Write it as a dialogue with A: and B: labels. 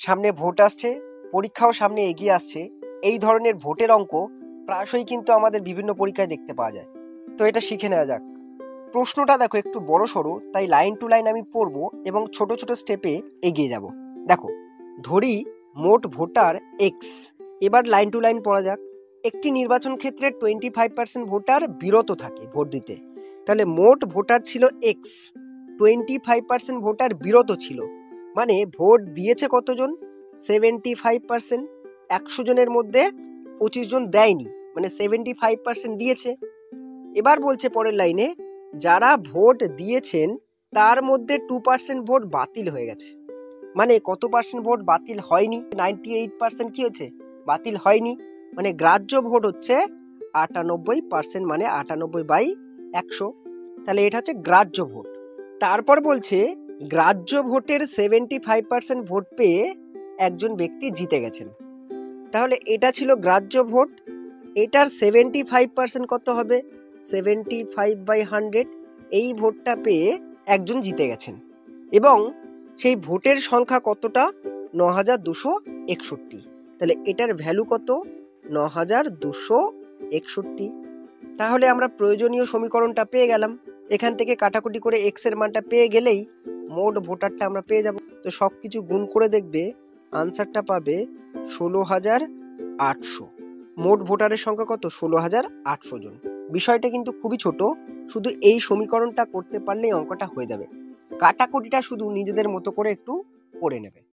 A: সামনে ভোট আসছে, পরীক্ষাও সামনে এগিয়ে আসছে। এই ধরনের ভোটের অঙ্ক প্রায়শই কিন্তু আমাদের বিভিন্ন পরীক্ষায় দেখতে পাওয়া যায়। তো এটা শিখে নেওয়া যাক। প্রশ্নটা দেখো একটু বড় সড়ো, তাই লাইন টু লাইন আমি পড়বো এবং ছোট ছোট স্টেপে এগিয়ে যাব। দেখো, ধরি মোট ভোটার এক্স। এবার লাইন টু লাইন পড়া যাক। একটি নির্বাচন ক্ষেত্রে 25% ভোটার বিরত থাকে ভোট দিতে। তাহলে মোট ভোটার ছিল এক্স, 25% ভোটার বিরত ছিল, মানে ভোট দিয়েছে কতজন? 75%। 100 জনের মধ্যে 25 জন দেয়নি, মানে 75% দিয়েছে। এবার বলছে পরের লাইনে, যারা ভোট দিয়েছেন তার মধ্যে 2% ভোট বাতিল হয়ে গেছে। মানে কত পার্সেন্ট ভোট বাতিল হয়নি? 98% কি হচ্ছে? বাতিল হয়নি। মানে গ্রাহ্য ভোট হচ্ছে 98%, মানে 98/100। তাহলে এটা হচ্ছে গ্রাহ্য ভোট। তারপর বলছে গ্রাহ্য ভোটের 75% ভোট পেয়ে একজন ব্যক্তি জিতে গেছেন। তাহলে এটা ছিল গ্রাহ্য ভোট। এটার 75% কত হবে? 75/100। এই ভোটটা পেয়ে একজন জিতে গেছেন এবং সেই ভোটের সংখ্যা কতটা? 9261। তাহলে এটার ভ্যালু কত? 9261। তাহলে আমরা প্রয়োজনীয় সমীকরণটা পেয়ে গেলাম। এখান থেকে কাটাকুটি করে এক্স এর মানটা পেয়ে গেলেই মোট ভোটারটা আমরা পেয়ে যাব। তো সবকিছু গুণ করে দেখবে, আনসারটা পাবে 16,800। মোট ভোটারের সংখ্যা কত? 16,800 জন। বিষয়টা কিন্তু খুবই ছোট, শুধু এই সমীকরণটা করতে পারলেই অঙ্কটা হয়ে যাবে। কাটাকুটিটা শুধু নিজেদের মতো করে একটু করে নেবে।